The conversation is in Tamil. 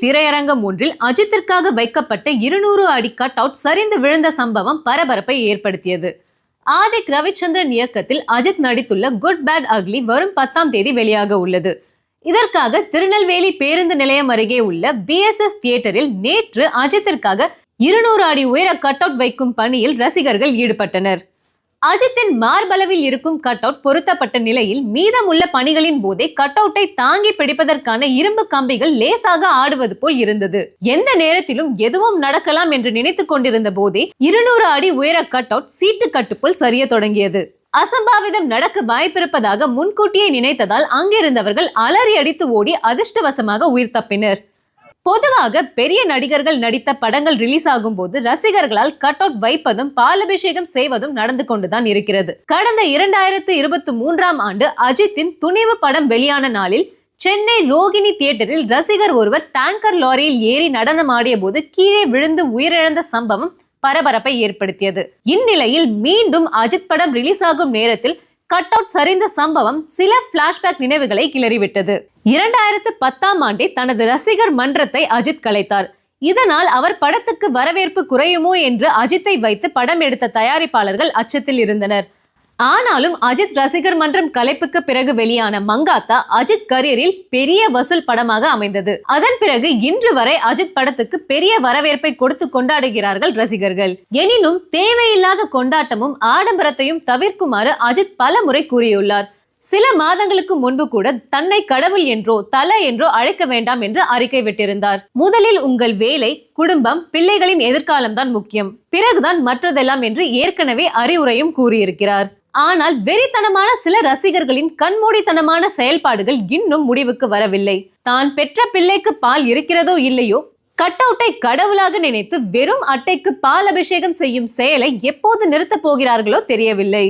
திரையரங்கம் ஒன்றில் அஜித்திற்காக வைக்கப்பட்ட 200 அடி கட் அவுட் சரிந்து விழுந்த சம்பவம் பரபரப்பை ஏற்படுத்தியது. ஆதிக் ரவிச்சந்திரன் இயக்கத்தில் அஜித் நடித்துள்ள குட் பேட் அக்லி வரும் 10ஆம் தேதி வெளியாக உள்ளது. இதற்காக திருநெல்வேலி பேருந்து நிலையம் அருகே உள்ள BSS தியேட்டரில் நேற்று அஜித்திற்காக 200 அடி உயர கட் அவுட் வைக்கும் பணியில் ரசிகர்கள் ஈடுபட்டனர். அஜித்தின் மார்பளவில் இருக்கும் கட் அவுட் பொருத்தப்பட்ட நிலையில் மீதமுள்ள பணிகளின் போதே கட் அவுட்டை தாங்கி பிடிப்பதற்கான இரும்பு கம்பிகள் லேசாக ஆடுவது போல் இருந்தது. எந்த நேரத்திலும் எதுவும் நடக்கலாம் என்று நினைத்துக் கொண்டிருந்த போதே 200 அடி உயர கட் அவுட் சீட்டு கட்டுப்போல் சரிய தொடங்கியது. அசம்பாவிதம் நடக்க வாய்ப்பிருப்பதாக முன்கூட்டியே நினைத்ததால் அங்கிருந்தவர்கள் அலறி அடித்து ஓடி அதிர்ஷ்டவசமாக உயிர் தப்பினர். பொதுவாக பெரிய நடிகர்கள் நடித்த படங்கள் ரிலீஸ் ஆகும் போது ரசிகர்களால் கட் அவுட் வைப்பதும் பாலபிஷேகம் செய்வதும் நடந்து கொண்டுதான் இருக்கிறது. கடந்த 2023ஆம் ஆண்டு அஜித்தின் துணிவு படம் வெளியான நாளில் சென்னை ரோகிணி தியேட்டரில் ரசிகர் ஒருவர் டேங்கர் லாரியில் ஏறி நடனம் ஆடிய போது கீழே விழுந்து உயிரிழந்த சம்பவம் பரபரப்பை ஏற்படுத்தியது. இந்நிலையில் மீண்டும் அஜித் படம் ரிலீஸ் ஆகும் நேரத்தில் கட் அவுட் சரிந்த சம்பவம் சில பிளாஷ்பேக் நினைவுகளை கிளறிவிட்டது. 2010ஆம் ஆண்டே தனது ரசிகர் மன்றத்தை அஜித் கலைத்தார். இதனால் அவர் படத்துக்கு வரவேற்பு குறையுமோ என்று அஜித்தை வைத்து படம் எடுத்த தயாரிப்பாளர்கள் அச்சத்தில் இருந்தனர். ஆனாலும் அஜித் ரசிகர் மன்றம் கலைப்புக்கு பிறகு வெளியான மங்காத்தா அஜித் கரியரில் பெரிய வசூல் படமாக அமைந்தது. அதன் பிறகு இன்று வரை அஜித் படத்துக்கு பெரிய வரவேற்பை கொடுத்து கொண்டாடுகிறார்கள் ரசிகர்கள். எனினும் தேவையில்லாத கொண்டாட்டமும் ஆடம்பரத்தையும் தவிர்க்குமாறு அஜித் பல முறை கூறியுள்ளார். சில மாதங்களுக்கு முன்பு கூட தன்னை கடவுள் என்றோ தல என்றோ அழைக்க வேண்டாம் என்று அறிக்கை விட்டிருந்தார். முதலில் உங்கள் வேலை, குடும்பம், பிள்ளைகளின் எதிர்காலம் தான் முக்கியம், பிறகுதான் மற்றதெல்லாம் என்று ஏற்கனவே அறிவுரையும் கூறியிருக்கிறார். ஆனால் வெறித்தனமான சில ரசிகர்களின் கண்மூடித்தனமான செயல்பாடுகள் இன்னும் முடிவுக்கு வரவில்லை. தான் பெற்ற பிள்ளைக்கு பால் இருக்கிறதோ இல்லையோ, கட் அவுட்டை கடவுளாக நினைத்து வெறும் அட்டைக்கு பால் அபிஷேகம் செய்யும் செயலை எப்போது நிறுத்தப் போகிறார்களோ தெரியவில்லை.